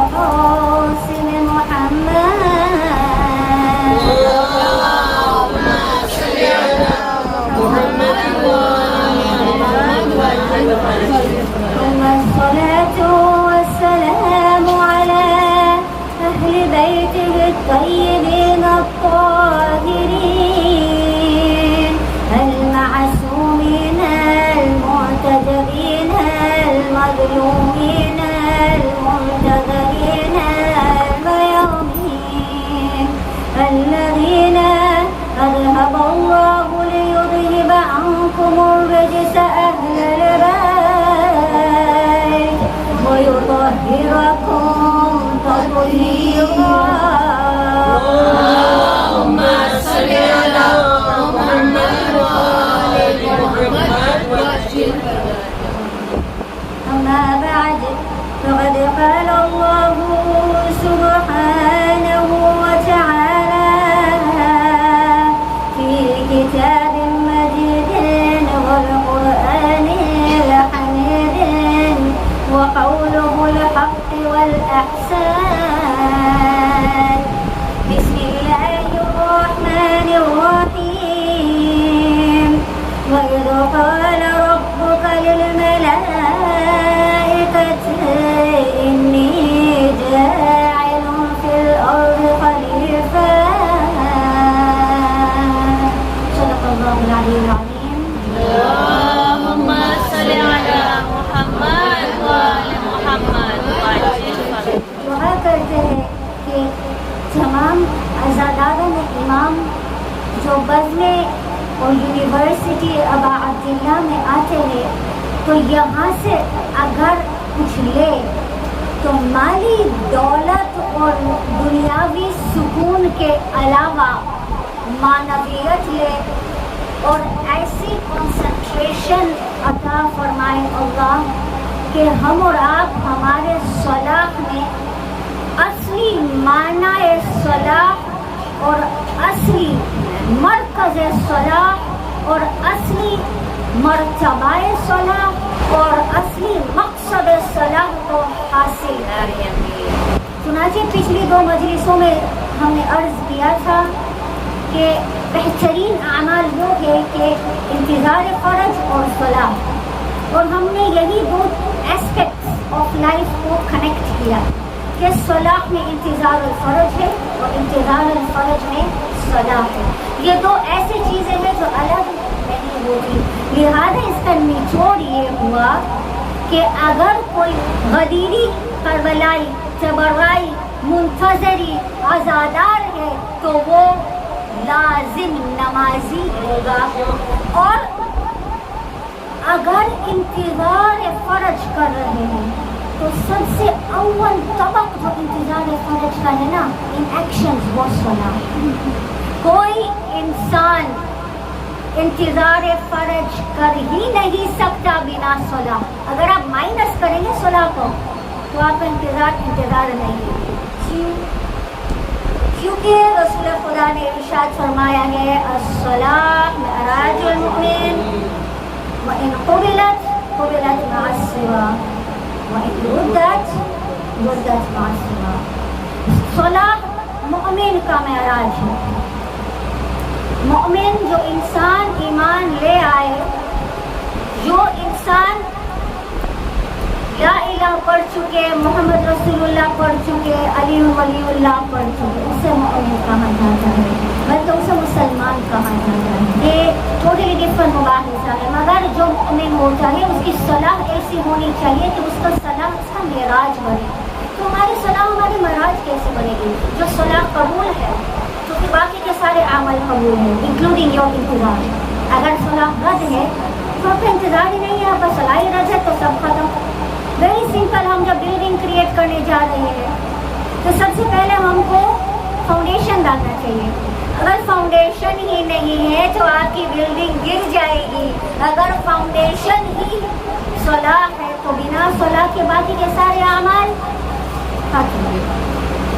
وقاسم محمد اللهم صل على محمد ثم الصلاة والسلام على أهل بيته الطيبين الطاهرين المعصومين المعتذرين المظلومين المنتظرين الميامين الذين أذهب الله ليذهب عنكم الرجس أهل البيت ويطهركم تطهيرا. اللهم صل على محمد وآل محمد وسلم. أما بعد فقد قال الله سبحانه وتعالى في كتاب مجيد والقرآن الحميد وقوله الحق والأحسان. بسم الله الرحمن الرحيم. وإذ قال ربك للملائكة إني جاعل في الأرض خليفة. صدق الله العلي العظيم. اللهم صل على محمد وآل محمد وسلم. دعا کرتے ہیں کہ تمام عزاداران امام جو بزم اور یونیورسٹی ابا عبداللہ میں آتے ہیں تو یہاں سے اگر کچھ لے تو مالی دولت اور دنیاوی سکون کے علاوہ معنویت لے اور ایسی کنسنٹریشن عطا فرمائے اللہ کہ ہم اور آپ ہمارے صلاح میں اصلی معنی صلاح اور اصلی مرکز صلاح اور اصلی مرتبہ صلاح اور اصلی مقصد صلاح کو حاصل کریں. چنانچہ پچھلی 2 مجلسوں میں ہم نے عرض کیا تھا کہ بہترین اعمال وہ ہے کہ انتظار فرض اور صلاح، اور ہم نے یہی 2 ایسپیکٹس آف لائف کو کنیکٹ کیا کہ صلاح میں انتظار الفرج ہے اور انتظار الفرج میں صلاح ہے. یہ 2 ایسی چیزیں ہیں جو الگ نہیں ہوتی. لہذا اس کا نچوڑ یہ ہوا کہ اگر کوئی غدیری، کربلائی، تبرعی، منتظری عزادار ہے تو وہ لازم نمازی ہوگا، اور اگر انتظار فرج کر رہے ہیں تو سب سے اول طبق جو انتظار فرج کا ہے نا ان ایکشنز وہ صلاح. کوئی انسان انتظار فرج کر ہی نہیں سکتا بنا صلاح. اگر آپ مائنس کریں گے صلاح کو تو آپ کا انتظار نہیں ہے. کیونکہ رسول خدا نے ارشاد فرمایا ہے الصلاۃ معراج المؤمن وإن قبلت قبلت مع السوا وإن ردت ردت مع السوا. صلاح مؤمن کا معراج ہے. مؤمن جو انسان ایمان لے آئے، جو انسان لا الہ پڑھ چکے، محمد رسول اللہ پڑھ چکے، علی ولی اللہ پڑھ چکے، اسے مؤمن کہا جاتا ہے، بلکہ اسے مسلمان کہا جاتا ہے. یہ ٹوٹلی ڈفرنٹ مباحثہ ہے. مگر جو مؤمن ہوتا ہے اس کی صلاح ایسی ہونی چاہیے کہ اس کا صلاح اس کا معراج بنے. تو ہماری صلاح ہماری معراج کیسے بنے گی؟ جو صلاح قبول ہے کیونکہ باقی کے سارے عمل قبول ہیں انکلوڈنگ یور انتظار. اگر صلاح رد ہے تو آپ کا انتظار ہی نہیں ہے، آپ کا صلاح ہی رد ہے تو سب ختم. Very simple. ہم جب بلڈنگ کریٹ کرنے جا رہے ہیں تو سب سے پہلے ہم کو فاؤنڈیشن ڈالنا چاہیے. اگر فاؤنڈیشن ہی نہیں ہے تو آپ کی بلڈنگ گر جائے گی. اگر فاؤنڈیشن ہی صلاح ہے تو بنا صلاح کے باقی کے سارے اعمال ختم،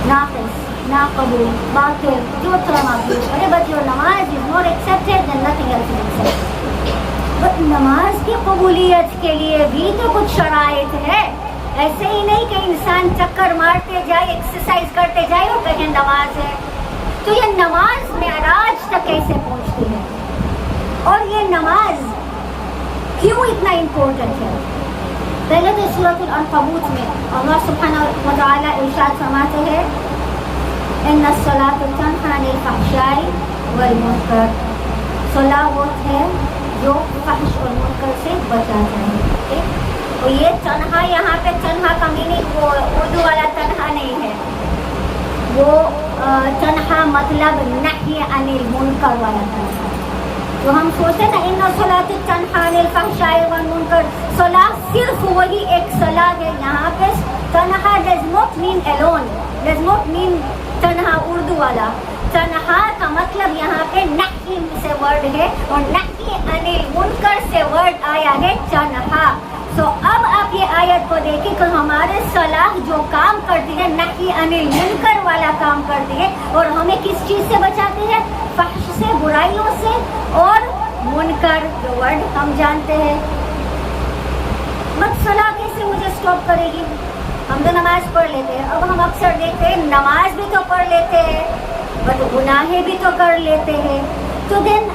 ناقص، ناقبول، باطل، جو طرح مقبول. ارے but your namaz is not accepted then nothing else is accepted. But نماز کی قبولیت کے لیے بھی تو کچھ شرائط ہے. ایسے ہی نہیں کہ انسان چکر مارتے جائے، ایکسرسائز کرتے جائے اور کہیں نماز ہے. تو یہ نماز معراج تک کیسے پہنچتی ہے، اور یہ نماز کیوں اتنا امپورٹنٹ ہے؟ پہلے تو سورۃ العنکبوت میں اللہ سبحانہ وتعالی ارشاد فرماتے ہیں ان الصلاۃ تنہی عن الفحشاء والمنکر. صلاح وہ ہے جو فحش اور منکر سے بچاتا ہے. اور یہ تنہا، یہاں پہ تنہا کا میننگ وہ اردو والا تنہا نہیں ہے، وہ تنہا مطلب نہی عن المنکر والا تنہا. تو ہم سوچتے ہیں نا ان الصلاۃ تنہی عن الفحشاء والمنکر، صلاح صرف وہی ایک صلاح ہے. یہاں پہ تنہا does not mean alone, does not mean تنہا اردو والا. تنہا کا مطلب یہاں پہ نہی سے ورڈ ہے، اور نہی عن المنکر سے ورڈ آیا ہے تنہا. تو اب آپ یہ آیت کو دیکھیں کہ ہمارے صلاح جو کام کرتی ہے نہی عن المنکر والا کام کرتی ہے، اور ہمیں کس چیز سے بچاتی ہے؟ فحش سے، برائیوں سے، اور منکر جو ورڈ ہم جانتے ہیں. مت صلاح کیسے مجھے اسٹاپ کرے گی؟ ہم تو نماز پڑھ لیتے ہیں. اب ہم اکثر دیکھتے ہیں نماز بھی تو پڑھ لیتے ہیں بٹ گناہیں بھی تو کر لیتے ہیں. تو دین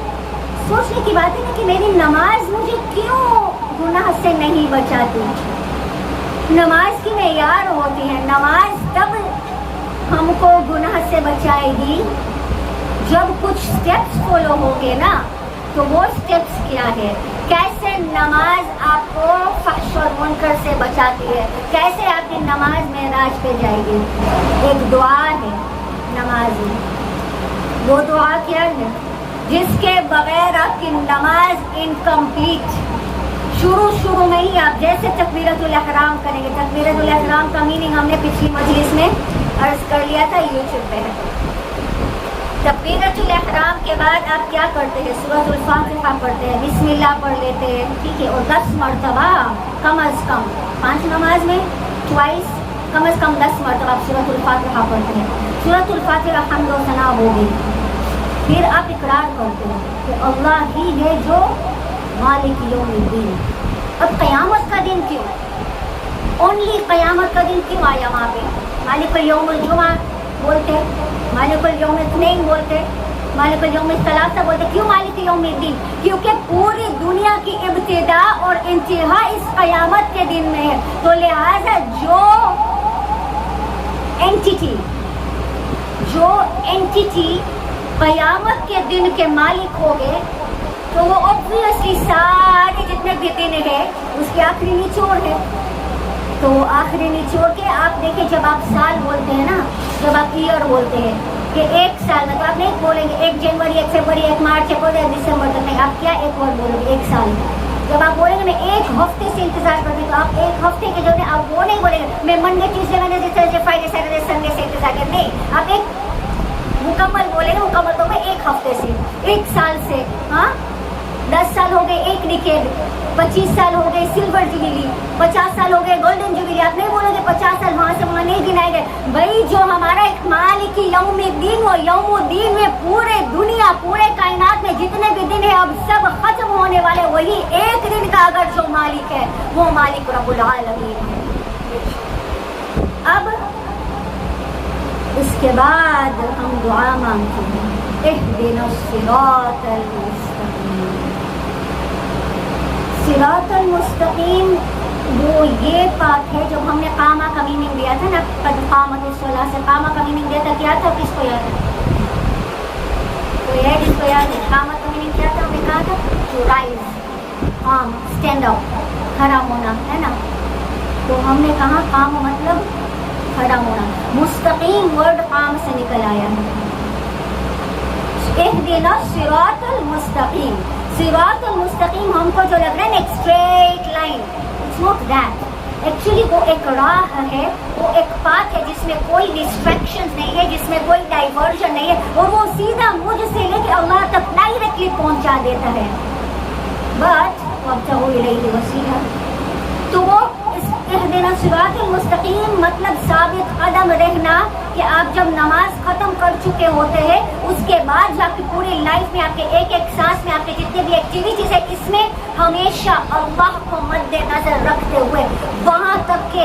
سوچنے کی بات ہے نا کہ میری نماز مجھے کیوں گناہ سے نہیں بچاتی؟ نماز کی معیار ہوتی ہے. نماز تب ہم کو گناہ سے بچائے گی جب کچھ سٹیپس فالو ہوگے نا. تو وہ سٹیپس کیا ہے؟ کیسے نماز آپ کو فحش اور منکر سے بچاتی ہے، کیسے آپ کی نماز معراج پہ جائے گی. ایک دعا ہے نماز میں. وہ دعا کیا ہے؟ جس کے بغیر آپ کی نماز انکمپلیٹ. شروع میں ہی آپ جیسے تکبیرۃ الاحرام کریں گے. تکبیرۃ الاحرام کا میننگ ہم نے پچھلی مجلس میں عرض کر لیا تھا، یوٹیوب پہ ہے. تکبیرۃ الاحرام کے بعد آپ کیا کرتے ہیں؟ سورۃ الفاتحہ پڑھتے ہیں، بسم اللہ پڑھ لیتے ہیں، ٹھیک ہے. اور 10 مرتبہ کم از کم 5 نماز میں ٹوائس کم از کم 10 مرتبہ آپ سورۃ الفاتحہ پڑھتے ہیں. سورۃ الفاتحہ حمد و ثنا ہو گئی. پھر آپ اقرار کرتے ہیں کہ اللہ ہی ہے جو مالک یوم الدین. اب قیامت کا دن کیوں؟ اونلی قیامت کا دن کیوں آیا وہاں پہ؟ مالک یوم الجمعہ بولتے، مالک الیوم الاثنین بولتے، مالک الیوم الثلاثہ بولتے. کیوں مالک یوم الدین؟ کیونکہ پوری دنیا کی ابتدا اور انتہا اس قیامت کے دن میں ہے. تو لہذا جو اینٹیٹی قیامت کے دن کے مالک ہو گئے تو وہ obviously سارے جتنے بھی دن ہے اس کے آخری نچوڑ ہے. تو آخری نچوڑ کے آپ دیکھیں جب آپ سال بولتے ہیں نا، جب آپ ایئر بولتے ہیں کہ ایک سال میں، تو آپ نہیں بولیں گے 1 جنوری 1 فروری 1 مارچ 1 دسمبر تک. نہیں، آپ کیا ایک ورڈ بولیں گے؟ 1 سال. جب آپ بولیں گے میں 1 ہفتے سے انتظار کرتی ہوں، تو آپ 1 ہفتے کے جو ہے آپ وہ نہیں بولیں گے میں Monday Tuesday Wednesday Thursday Friday Saturday Sunday سے انتظار کرتے. نہیں، آپ ایک مکمل بولیں گے. مکمل تو میں 1 ہفتے سے، 1 سال سے. ہاں 10 سال ہو گئے ایک ڈیکیڈ، 25 سال ہو گئے سلور جوبلی، 50 سال ہو گئے گولڈن جوبلی. آپ نہیں بولو گے 50 سال وہاں سے وہاں نہیں گنائے گئے. بھائی جو ہمارا ایک مالک یوم الدین، وہ یوم الدین میں پورے دنیا، پورے کائنات میں جتنے بھی دن ہیں اب سب ختم ہونے والے. وہی ایک دن کا اگر جو مالک ہے وہ مالک رب العالمین ہے. اب اس کے بعد ہم دعا مانگتے ہیں اہدنا الصراط المستقیم. صراط المستقیم وہ یہ بات ہے جب ہم نے قامہ کا میننگ دیا تھا نا، قد قامت الصلاۃ سے قامہ کا میننگ دیا تھا. کیا تھا؟ کس کو یاد ہے؟ کوئی ہے جس کو یاد ہے؟ قامہ کا میننگ کیا تھا؟ ہم نے کہا تھا ٹو رائز، قام اسٹینڈ اپ، کھڑا ہونا ہے نا. تو ہم نے کہا قام مطلب کھڑا ہونا. مستقیم ورڈ قام سے نکل آیا ہے. اہدنا الصراط المستقیم. صراط المستقیم ہم کو جو لگ رہا ہے نا ایک straight line, it's not that. Actually وہ ایک راہ ہے، وہ ایک پاتھ ہے جس میں کوئی ڈسٹریکشن نہیں ہے، جس میں کوئی ڈائیورژن نہیں ہے، اور وہ سیدھا مجھ سے لے کے اللہ تک ڈائریکٹلی پہنچا دیتا ہے. بٹ وابتغوا الیہ الوسیلہ. تو وہ اہدنا الصراط المستقیم مطلب ثابت قدم رہنا، کہ آپ جب نماز ختم کر چکے ہوتے ہیں اس کے بعد جو آپ کی پوری لائف میں، آپ کے ایک ایک سانس میں، آپ کے جتنے بھی ایکٹیویٹیز ہیں، اس میں ہمیشہ اللہ کو مد نظر رکھتے ہوئے وہاں تک کہ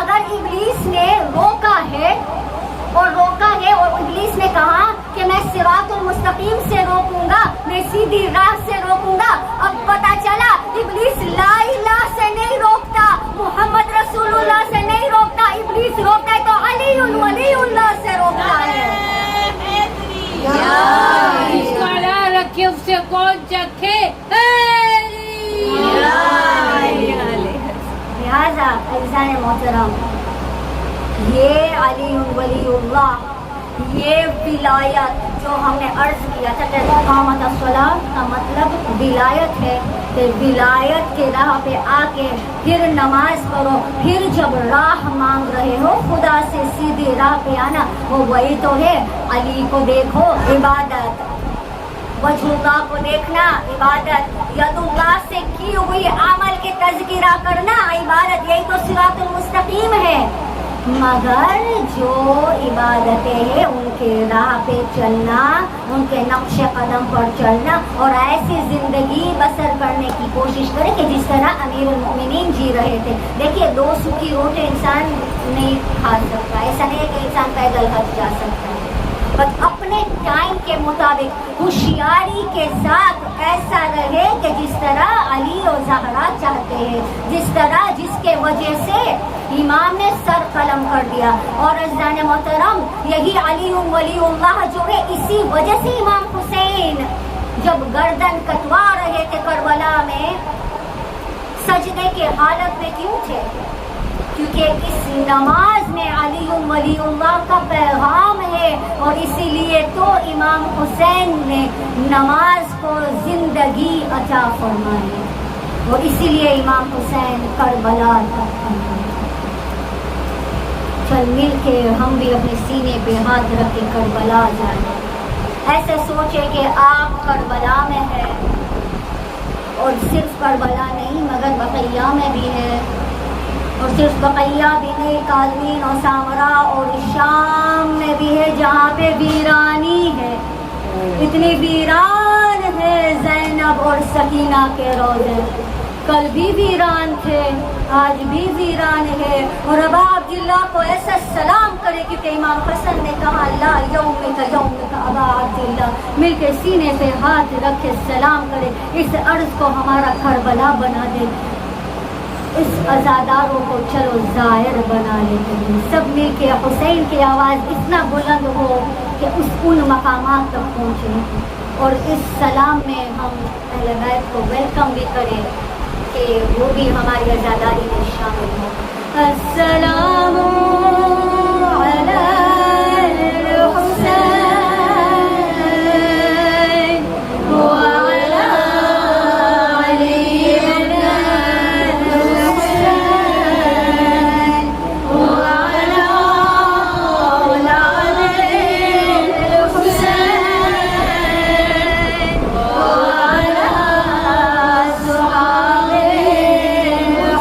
اگر ابلیس نے روکا ہے اور ابلیس نے کہا کہ میں صراط المستقیم سے روکوں گا، میں سیدھی راہ سے روکوں گا، اب پتہ چلا ابلیس لا الہ سے نہیں روکتا، محمد رسول اللہ سے نہیں روکتا، ابلیس روکتا ہے تو علی ولی اللہ سے روکتا ہے۔ اس کا نام رکھے اس سے کون چکھے؟ لہذا عزیزان محترم، یہ علی ولی اللہ، یہ ولایت جو ہم نے عرض کیا تھا کہ اقامت الصلاۃ کا مطلب ولایت ہے، کہ ولایت کے راہ پہ آ کے پھر نماز پڑھو، پھر جب راہ مانگ رہے ہو خدا سے سیدھی راہ پہ آنا، وہ وہی تو ہے۔ علی کو دیکھو عبادت، وجہ اللہ کو دیکھنا عبادت، ید اللہ سے کی ہوئی عمل کے تذکرہ کرنا عبادت، یہی تو صراط المستقیم ہے۔ مگر جو عبادتیں ہیں ان کے راہ پہ چلنا، ان کے نقش قدم پر چلنا اور ایسی زندگی بسر کرنے کی کوشش کرے کہ جس طرح امیر المؤمنین جی رہے تھے۔ دیکھیے 2 سوکھی روٹی انسان نہیں کھا سکتا، ایسا نہیں ہے کہ انسان پیدل حج جا سکتا ہے، بس اپنے ٹائم کے مطابق ہوشیاری کے ساتھ ایسا رہے کہ جس طرح علی اور زہرا چاہتے ہیں، جس طرح جس کے وجہ سے امام نے سر قلم کر دیا۔ اور عزیزان محترم، یہی علی ولی اللہ جو ہے، اسی وجہ سے امام حسین جب گردن کٹوا رہے تھے کربلا میں، سجدے کے حالت میں کیوں تھے؟ کیونکہ اس نماز میں علی ولی اللہ کا پیغام ہے، اور اسی لیے تو امام حسین نے نماز کو زندگی عطا فرمائی، اور اسی لیے امام حسین کربلا تک پہنچے۔ چل مل کے ہم بھی اپنے سینے پہ ہاتھ رکھ کے کربلا جائیں، ایسے سوچے کہ آپ کربلا میں ہے، اور صرف کربلا نہیں مگر بقیہ میں بھی ہے، اور صرف بقیہ بھی نہیں، کاظمین اور سامرا اور شام میں بھی ہے، جہاں پہ ویرانی ہے، اتنی ویران ہے زینب اور سکینہ کے روزے، کل بھی ویران تھے، آج بھی ویران ہے، اور ابا عبداللہ کو ایسا سلام کرے کیونکہ امام حسن نے کہا لا یومک ابا عبداللہ، مل کے سینے پہ ہاتھ رکھ کے سلام کرے، اس عرض کو ہمارا کربلا بنا دے، اس عزاداروں کو چلو ظاہر بنا لیتے ہیں، سب مل کے حسین کی آواز اتنا بلند ہو کہ ان مقامات تک پہنچے، اور اس سلام میں ہم اہل بیت کو ویلکم بھی کریں کہ وہ بھی ہماری عزاداری میں شامل ہو۔ السلام علی الحسین وعلی علی بن الحسین وعلی اولاد الحسین وعلی صحابہ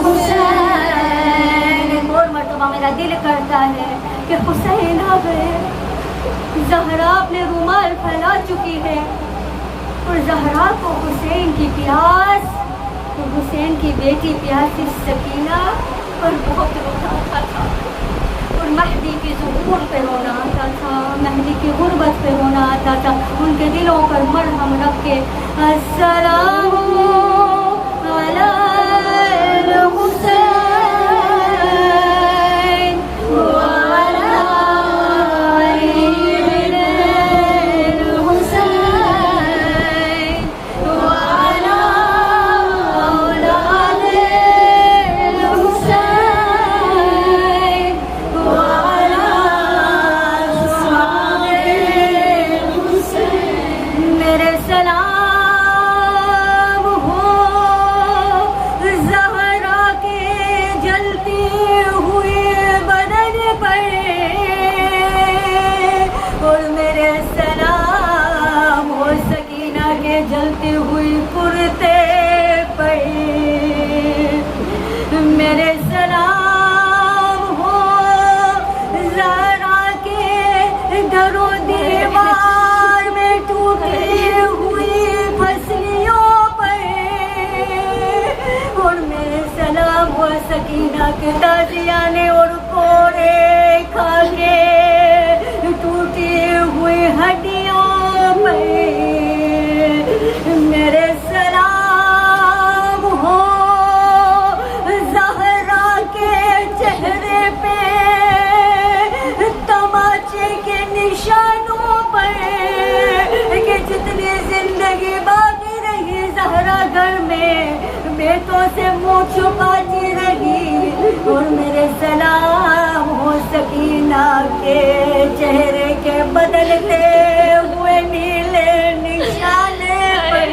حسین۔ اور مرتبہ میرا دل کرتا ہے کہ حسین آ گئے، زہرا اپنے رومال پھیلا چکی ہے، اور زہرا کو حسین کی پیاس، اور حسین کی بیٹی پیاسی سکینہ پر بہت رونا آتا تھا، اور مہدی کی ظہور پہ رونا آتا تھا، مہدی کی غربت پہ رونا آتا تھا، ان کے دلوں پر مرہم رکھ کے السلام علی الحسین وعلی علی بن الحسین وعلی اولاد الحسین وعلی صحابہ الحسین۔ میرے سلام ہو زہرا کے جلتی ہوئی بدن پر، اور میرے سلام ہو سکینہ کے جلتی ہوئی کرتے پر، میرے سلام ہو زہرا کے در و دیوار میں ٹوٹی ہوئی پسلیوں پر، اور میرے سلام ہو سکینہ کے تازیانے اور ہوئی ہڈیوں پہ میرے سلام ہو زہرا کے چہرے پہ تماچے کے نشانوں پر کہ جتنی زندگی باقی رہی زہرا گھر میں بیٹوں سے منہ چھپاتی رہی اور میرے سلام ہو سکینہ کے چہرے کے بدلتے ہوئے نیلے نشانے پر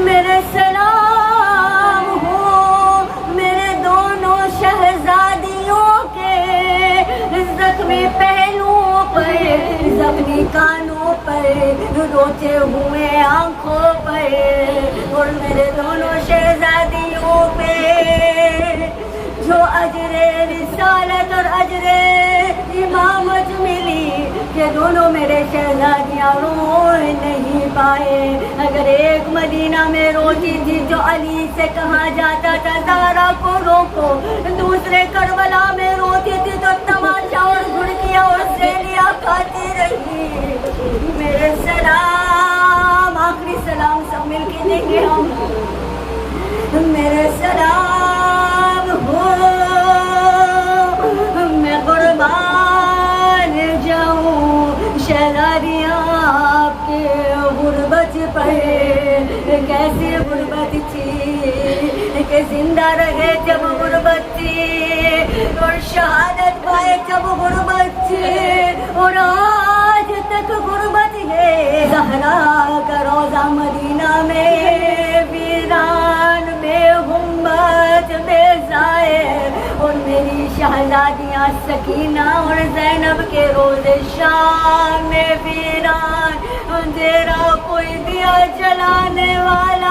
میرے سلام ہو میرے دونوں شہزادیوں کے زخمی پہلوؤں پر زخمی کانوں پر روتے ہوئے آنکھوں پر اور میرے دونوں شہزادیوں پہ جو اجر رسالت اور اجر امامت ملی کہ دونوں میرے شہزادیاں رو نہیں پائے. اگر ایک مدینہ میں روتی تھی جو علی سے کہا جاتا تھا زہرا کو روکو, دوسرے کربلا میں روتی تھی تو تماشا اور گھڑکیاں اور سیلیاں کھاتی رہی. میرے سلام آخری سلام سب مل کے دیں گے ہم. میرے سلام ہو میں قربان جاؤں شہزادیاں آپ کے غربت پر. کیسی غربت تھی کہ زندہ رہے جب غربت تھی اور شہادت پائے جب غربت تھی اور آج تک غربت ہے. زہرا کا روضہ مدینہ میں ویران بے ہمت بے ضائع اور میری شہزادیاں سکینہ اور زینب کے روزے شام میں ویران. اندھیرا کوئی دیا جلانے والا